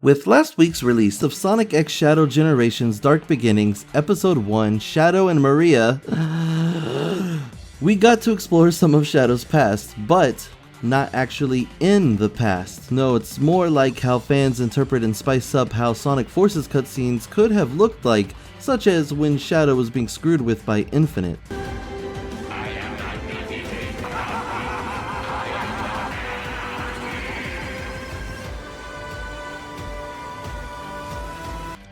With last week's release of Sonic X Shadow Generations Dark Beginnings, Episode 1, Shadow and Maria, we got to explore some of Shadow's past, but not actually in the past. No, it's more like how fans interpret and spice up how Sonic Forces cutscenes could have looked like, such as when Shadow was being screwed with by Infinite.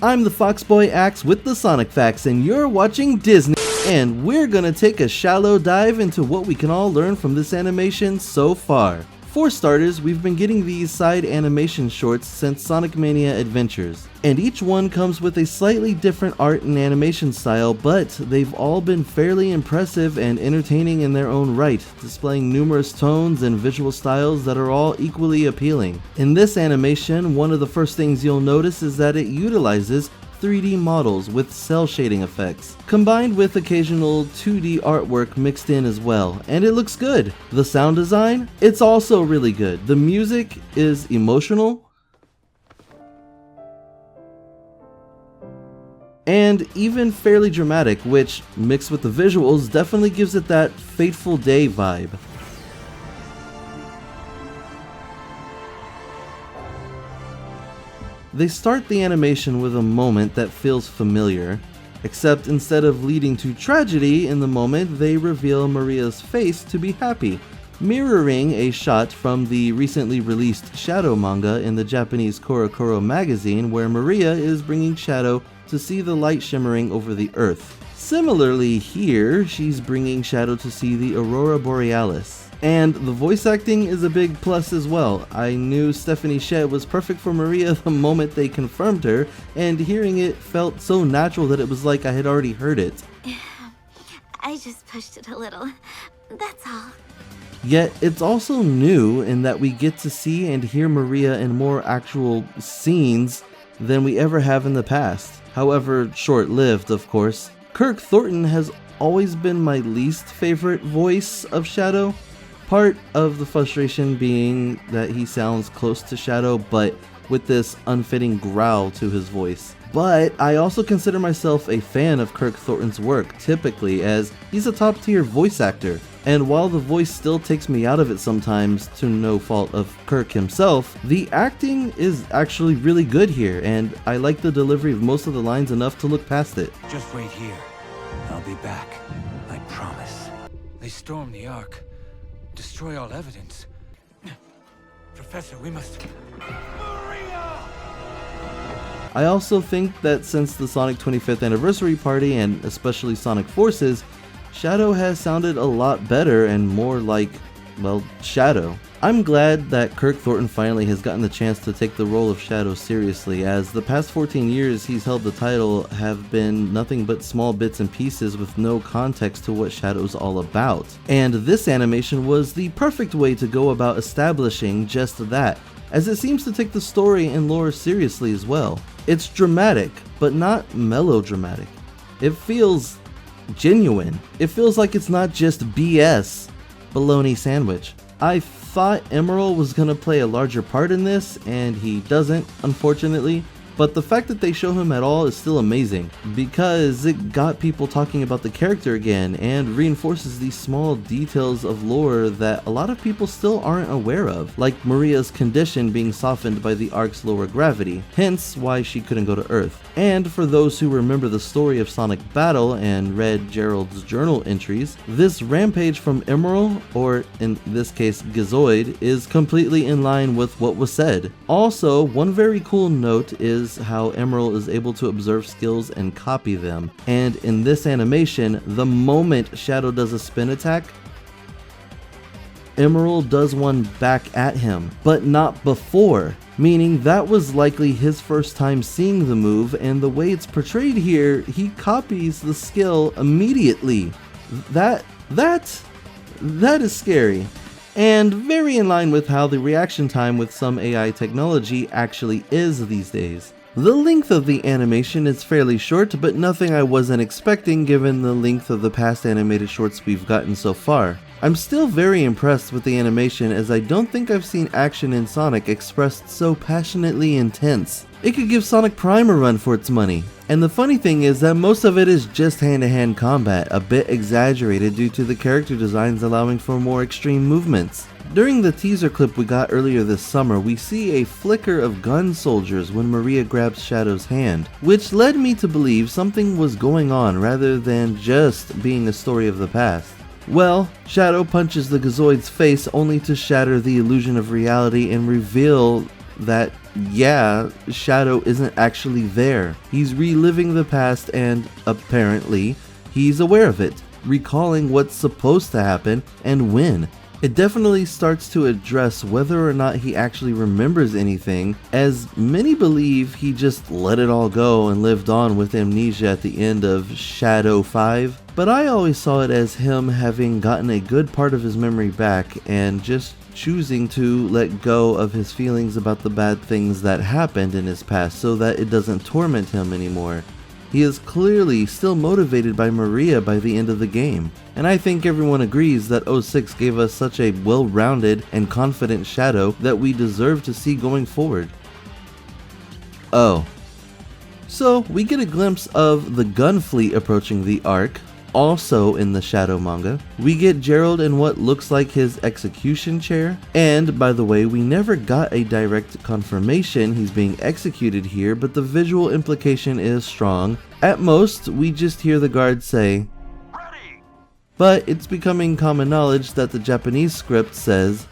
I'm the Foxboy Axe with the Sonic Facts, and you're watching Disney, and we're gonna take a shallow dive into what we can all learn from this animation so far. For starters, we've been getting these side animation shorts since Sonic Mania Adventures, and each one comes with a slightly different art and animation style, but they've all been fairly impressive and entertaining in their own right, displaying numerous tones and visual styles that are all equally appealing. In this animation, one of the first things you'll notice is that it utilizes 3D models with cell shading effects, combined with occasional 2D artwork mixed in as well, and it looks good. The sound design? It's also really good. The music is emotional and even fairly dramatic, which, mixed with the visuals, definitely gives it that Fateful Day vibe. They start the animation with a moment that feels familiar, except instead of leading to tragedy in the moment, they reveal Maria's face to be happy, mirroring a shot from the recently released Shadow manga in the Japanese CoroCoro magazine, where Maria is bringing Shadow to see the light shimmering over the earth. Similarly here, she's bringing Shadow to see the Aurora Borealis. And the voice acting is a big plus as well. I knew Stephanie Sheh was perfect for Maria the moment they confirmed her, and hearing it felt so natural that it was like I had already heard it. I just pushed it a little, that's all. Yet it's also new in that we get to see and hear Maria in more actual scenes than we ever have in the past. However short-lived, of course. Kirk Thornton has always been my least favorite voice of Shadow. Part of the frustration being that he sounds close to Shadow, but with this unfitting growl to his voice. But I also consider myself a fan of Kirk Thornton's work, typically, as he's a top-tier voice actor. And while the voice still takes me out of it sometimes, to no fault of Kirk himself, the acting is actually really good here, and I like the delivery of most of the lines enough to look past it. Just wait here. I'll be back. I promise. They stormed the Ark. Destroy all evidence. Professor, we must... Maria! I also think that since the Sonic 25th anniversary party, and especially Sonic Forces, Shadow has sounded a lot better and more like, well, Shadow. I'm glad that Kirk Thornton finally has gotten the chance to take the role of Shadow seriously, as the past 14 years he's held the title have been nothing but small bits and pieces with no context to what Shadow's all about. And this animation was the perfect way to go about establishing just that, as it seems to take the story and lore seriously as well. It's dramatic, but not melodramatic. It feels genuine. It feels like it's not just BS bologna sandwich. I thought Emerald was gonna play a larger part in this, and he doesn't, unfortunately. But the fact that they show him at all is still amazing, because it got people talking about the character again and reinforces these small details of lore that a lot of people still aren't aware of, like Maria's condition being softened by the Ark's lower gravity, hence why she couldn't go to Earth. And for those who remember the story of Sonic Battle and read Gerald's journal entries, this rampage from Emerald, or in this case Gizoid, is completely in line with what was said. Also, one very cool note is how Emerald is able to observe skills and copy them. And in this animation, the moment Shadow does a spin attack, Emerald does one back at him, but not before, meaning that was likely his first time seeing the move, and the way it's portrayed here, he copies the skill immediately. That is scary. And very in line with how the reaction time with some AI technology actually is these days. The length of the animation is fairly short, but nothing I wasn't expecting given the length of the past animated shorts we've gotten so far. I'm still very impressed with the animation, as I don't think I've seen action in Sonic expressed so passionately intense. It could give Sonic Prime a run for its money. And the funny thing is that most of it is just hand-to-hand combat, a bit exaggerated due to the character designs allowing for more extreme movements. During the teaser clip we got earlier this summer, we see a flicker of gun soldiers when Maria grabs Shadow's hand, which led me to believe something was going on rather than just being a story of the past. Well, Shadow punches the Gazoid's face only to shatter the illusion of reality and reveal that, yeah, Shadow isn't actually there. He's reliving the past and, apparently, he's aware of it, recalling what's supposed to happen and when. It definitely starts to address whether or not he actually remembers anything, as many believe he just let it all go and lived on with amnesia at the end of Shadow 5. But I always saw it as him having gotten a good part of his memory back and just choosing to let go of his feelings about the bad things that happened in his past so that it doesn't torment him anymore. He is clearly still motivated by Maria by the end of the game, and I think everyone agrees that 06 gave us such a well-rounded and confident Shadow that we deserve to see going forward. Oh. So, we get a glimpse of the gun fleet approaching the Ark, also in the Shadow manga. We get Gerald in what looks like his execution chair, and by the way, we never got a direct confirmation he's being executed here, but the visual implication is strong. At most, we just hear the guard say, "Ready!" But it's becoming common knowledge that the Japanese script says,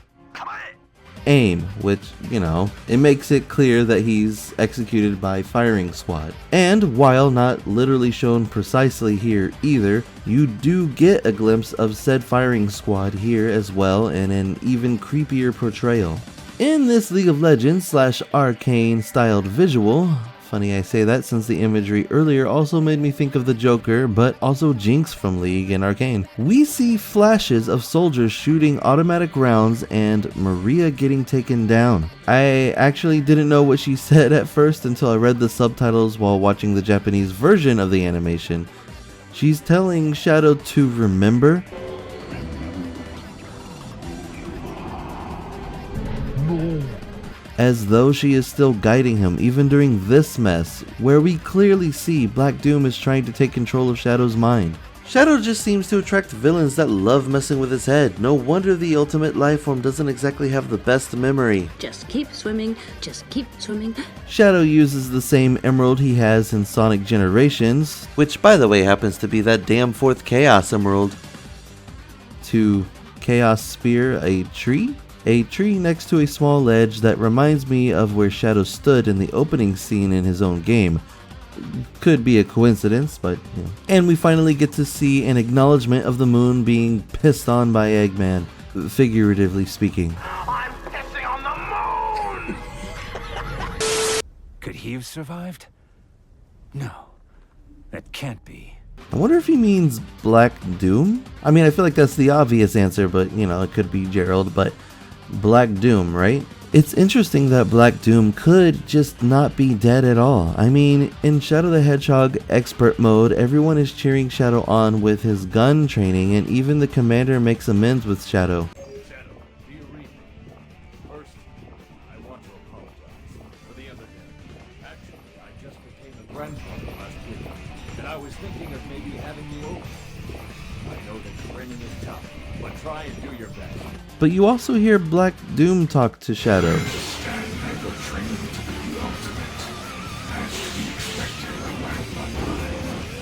"Aim," which, you know, it makes it clear that he's executed by firing squad. And while not literally shown precisely here either, you do get a glimpse of said firing squad here as well in an even creepier portrayal. In this League of Legends / Arcane styled visual, funny I say that since the imagery earlier also made me think of the Joker, but also Jinx from League and Arcane. We see flashes of soldiers shooting automatic rounds and Maria getting taken down. I actually didn't know what she said at first until I read the subtitles while watching the Japanese version of the animation. She's telling Shadow to remember. As though she is still guiding him even during this mess, where we clearly see Black Doom is trying to take control of Shadow's mind. Shadow just seems to attract villains that love messing with his head. No wonder the ultimate life form doesn't exactly have the best memory. Just keep swimming, just keep swimming. Shadow uses the same emerald he has in Sonic Generations, which by the way happens to be that damn 4th Chaos Emerald, to Chaos Spear a tree? A tree next to a small ledge that reminds me of where Shadow stood in the opening scene in his own game. Could be a coincidence, but you know. And we finally get to see an acknowledgement of the moon being pissed on by Eggman, figuratively speaking. I'm pissing on the moon! Could he have survived? No, that can't be. I wonder if he means Black Doom? I mean, I feel like that's the obvious answer, but you know, it could be Gerald, but Black Doom, right? It's interesting that Black Doom could just not be dead at all. I mean, in Shadow the Hedgehog expert mode, everyone is cheering Shadow on with his gun training, and even the commander makes amends with Shadow. Shadow, do you read me? First, I want to apologize for the other day. Actually, I just became a grandfather last week, and I was thinking of maybe having you over. I know that training is tough, but try and do your best. But you also hear Black Doom talk to Shadow.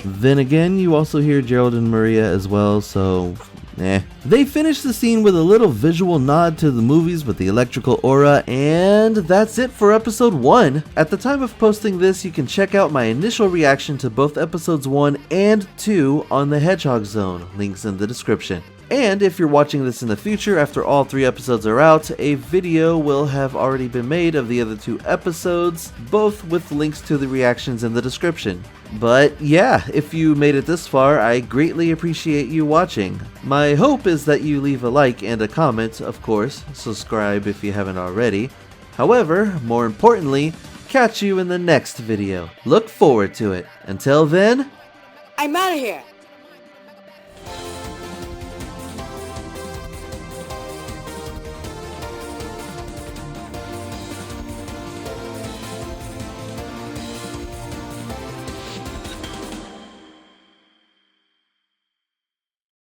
Then again, you also hear Gerald and Maria as well, so They finish the scene with a little visual nod to the movies with the electrical aura, and that's it for episode 1. At the time of posting this, you can check out my initial reaction to both episodes 1 and 2 on the Hedgehog Zone, links in the description. And if you're watching this in the future after all 3 episodes are out, a video will have already been made of the other 2 episodes, both with links to the reactions in the description. But yeah, if you made it this far, I greatly appreciate you watching. My hope is that you leave a like and a comment, of course, subscribe if you haven't already. However, more importantly, catch you in the next video. Look forward to it. Until then, I'm out of here.